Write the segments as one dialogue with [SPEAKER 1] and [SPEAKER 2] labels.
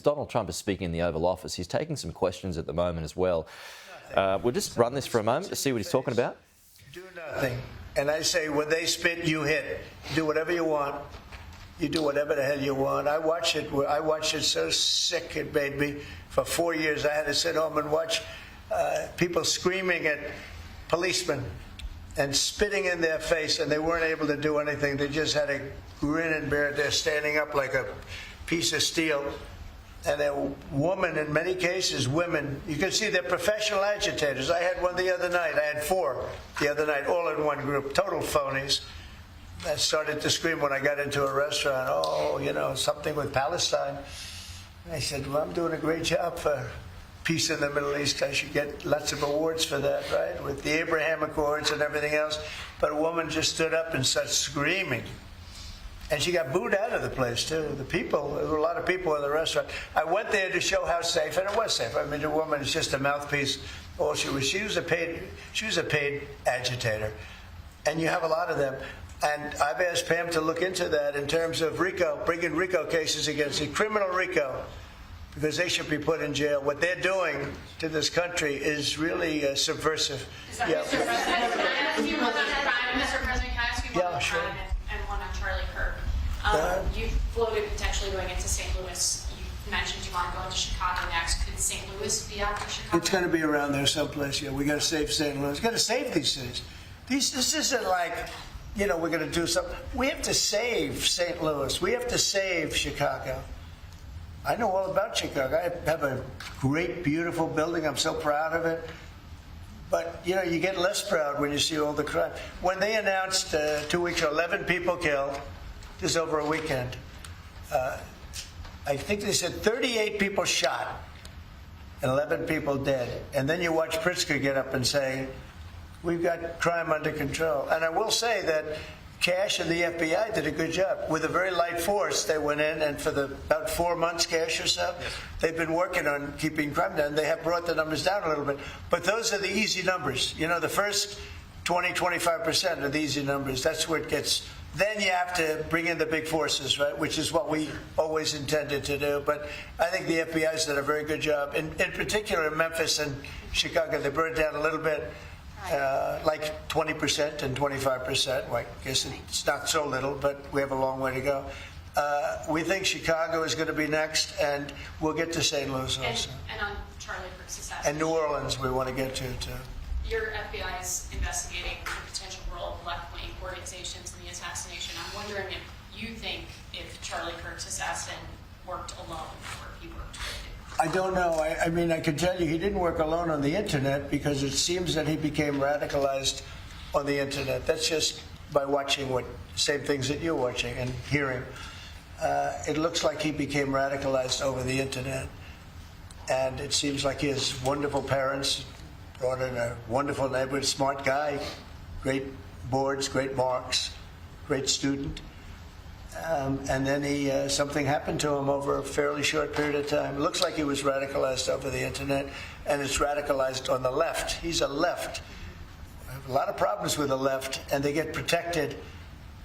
[SPEAKER 1] Donald Trump is speaking in the Oval Office. He's taking some questions at the moment as well. We'll just run this for a moment to see what he's talking about.
[SPEAKER 2] Do nothing. And I say, when they spit, you hit. Do whatever you want. You do whatever the hell you want. I watched it so sick it made me. For 4 years, I had to sit home and watch people screaming at policemen and spitting in their face, and they weren't able to do anything. They just had to grin and bear it. They're standing up like a piece of steel. And a woman, in many cases, women, you can see they're professional agitators. I had one the other night. I had 4 the other night, all in one group, total phonies. I started to scream when I got into a restaurant, oh, you know, something with Palestine. And I said, well, I'm doing a great job for peace in the Middle East. I should get lots of awards for that, right, with the Abraham Accords and everything else. But a woman just stood up and started screaming. And she got booed out of the place, too. There were a lot of people in the restaurant. I went there to show how safe, and it was safe. I mean, the woman is just a mouthpiece. All she was a paid agitator. And you have a lot of them. And I've asked Pam to look into that in terms of RICO, bringing RICO cases against it, criminal RICO, because they should be put in jail. What they're doing to this country is really subversive.
[SPEAKER 3] Mr. President, can I ask you one on crime? Mr. President, can I ask you one on crime and one on Charlie Kirk? You floated potentially going into St. Louis. You mentioned you want to go into Chicago next. Could St. Louis be after Chicago?
[SPEAKER 2] It's going to be around there someplace. Yeah, we got to save St. Louis. We got to save these cities. This isn't like, you know, we're going to do something. We have to save St. Louis. We have to save Chicago. I know all about Chicago. I have a great, beautiful building. I'm so proud of it. But, you know, you get less proud when you see all the crime. When they announced 2 weeks ago, 11 people killed, this is over a weekend. I think they said 38 people shot and 11 people dead. And then you watch Pritzker get up and say, we've got crime under control. And I will say that Cash and the FBI did a good job. With a very light force, they went in, and for about 4 months, Cash or so, they've been working on keeping crime down. They have brought the numbers down a little bit. But those are the easy numbers. You know, the first 20, 25% are the easy numbers. That's where it gets. Then you have to bring in the big forces, right, which is what we always intended to do. But I think the FBI's done a very good job. In particular, in Memphis and Chicago, they brought it down a little bit. Like 20% and 25%. Well, I guess it's not so little, but we have a long way to go. We think Chicago is going to be next, and we'll get to St. Louis also.
[SPEAKER 3] And on Charlie Kirk's assassination.
[SPEAKER 2] And New Orleans we want to get to, too.
[SPEAKER 3] Your FBI is investigating the potential role of left-wing organizations in the assassination. I'm wondering if you think if Charlie Kirk's assassin worked alone or if he worked with you.
[SPEAKER 2] I don't know. I mean, I can tell you he didn't work alone on the Internet, because it seems that he became radicalized on the Internet. That's just by watching same things that you're watching and hearing. It looks like he became radicalized over the Internet. And it seems like he has wonderful parents, brought in a wonderful neighborhood, smart guy, great boards, great marks, great student. And then something happened to him over a fairly short period of time. It looks like he was radicalized over the Internet, and it's radicalized on the left. He's a left. I have a lot of problems with the left, and they get protected,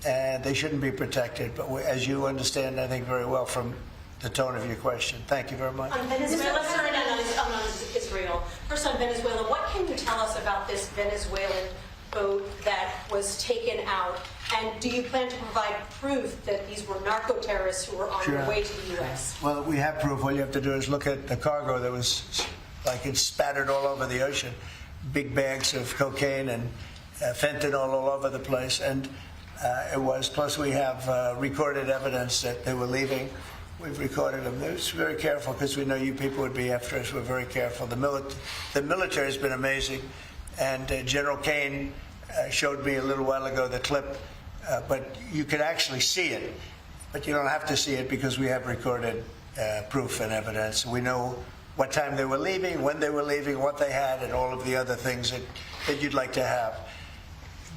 [SPEAKER 2] and they shouldn't be protected. But as you understand, I think, very well from the tone of your question. Thank you very much.
[SPEAKER 4] On Venezuela, on Israel. First on Venezuela, what can you tell us about this Venezuelan boat that was taken out? And do you plan to provide proof that these were narco-terrorists who were on their way to the U.S.?
[SPEAKER 2] Well, we have proof. All you have to do is look at the cargo that was, like, it's spattered all over the ocean. Big bags of cocaine and fentanyl all over the place. And it was. Plus, we have recorded evidence that they were leaving. We've recorded them. They're very careful, because we know you people would be after us. We're very careful. The military has been amazing. And General Kane showed me a little while ago the clip. But you can actually see it. But you don't have to see it, because we have recorded proof and evidence. We know what time they were leaving, when they were leaving, what they had, and all of the other things that you'd like to have.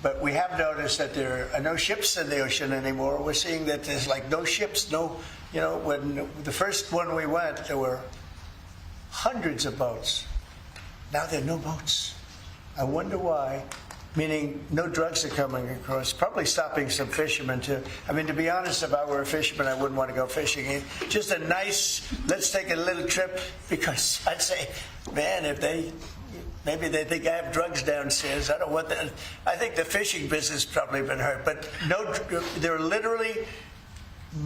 [SPEAKER 2] But we have noticed that there are no ships in the ocean anymore. We're seeing that there's like no ships, you know, when the first one we went, there were hundreds of boats. Now there are no boats. I wonder why. meaning no drugs are coming across. Probably stopping some fishermen too. I mean, to be honest, if I were a fisherman, I wouldn't want to go fishing. Just a nice, let's take a little trip, because I'd say, man, if maybe they think I have drugs downstairs. I don't want that. I think the fishing business probably been hurt, but no, there are literally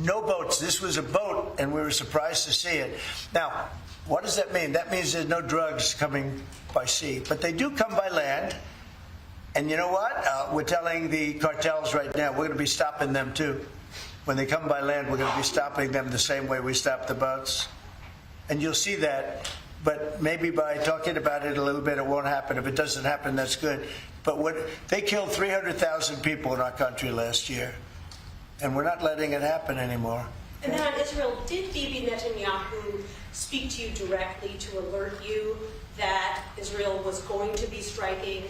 [SPEAKER 2] no boats. This was a boat, and we were surprised to see it. Now, what does that mean? That means there's no drugs coming by sea, but they do come by land. And you know what? We're telling the cartels right now, we're going to be stopping them too. When they come by land, we're going to be stopping them the same way we stop the boats. And you'll see that. But maybe by talking about it a little bit, it won't happen. If it doesn't happen, that's good. But they killed 300,000 people in our country last year. And we're not letting it happen anymore.
[SPEAKER 4] And then on Israel, did Bibi Netanyahu speak to you directly to alert you that Israel was going to be striking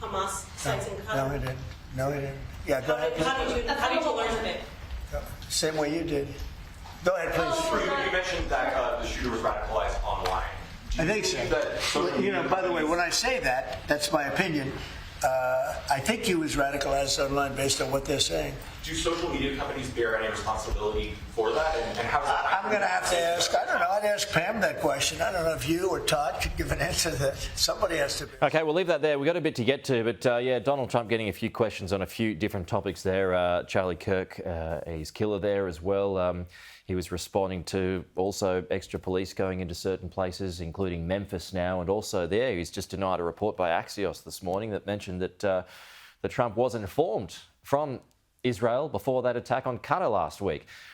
[SPEAKER 4] Hamas sites in Qatar?
[SPEAKER 2] No, he didn't. No, he didn't. Yeah, go ahead.
[SPEAKER 4] How did you learn of it?
[SPEAKER 2] Same way you did. Go ahead, please.
[SPEAKER 5] You mentioned that the shooter was radicalized online.
[SPEAKER 2] I think so. You know, by the way, when I say that, that's my opinion. I think he was radicalized online based on what they're saying.
[SPEAKER 5] Do social media companies bear any responsibility for that? And how does that
[SPEAKER 2] I'm going to have to ask, I don't know, I'd ask Pam that question. I don't know if you or Todd could give an answer to that. Somebody has to.
[SPEAKER 1] Okay, we'll leave that there. We've got a bit to get to, but yeah, Donald Trump getting a few questions on a few different topics there. Charlie Kirk, his killer there as well. He was responding to also extra police going into certain places, including Memphis now, and also there he's just denied a report by Axios this morning that mentioned that Trump wasn't informed from Israel before that attack on Qatar last week.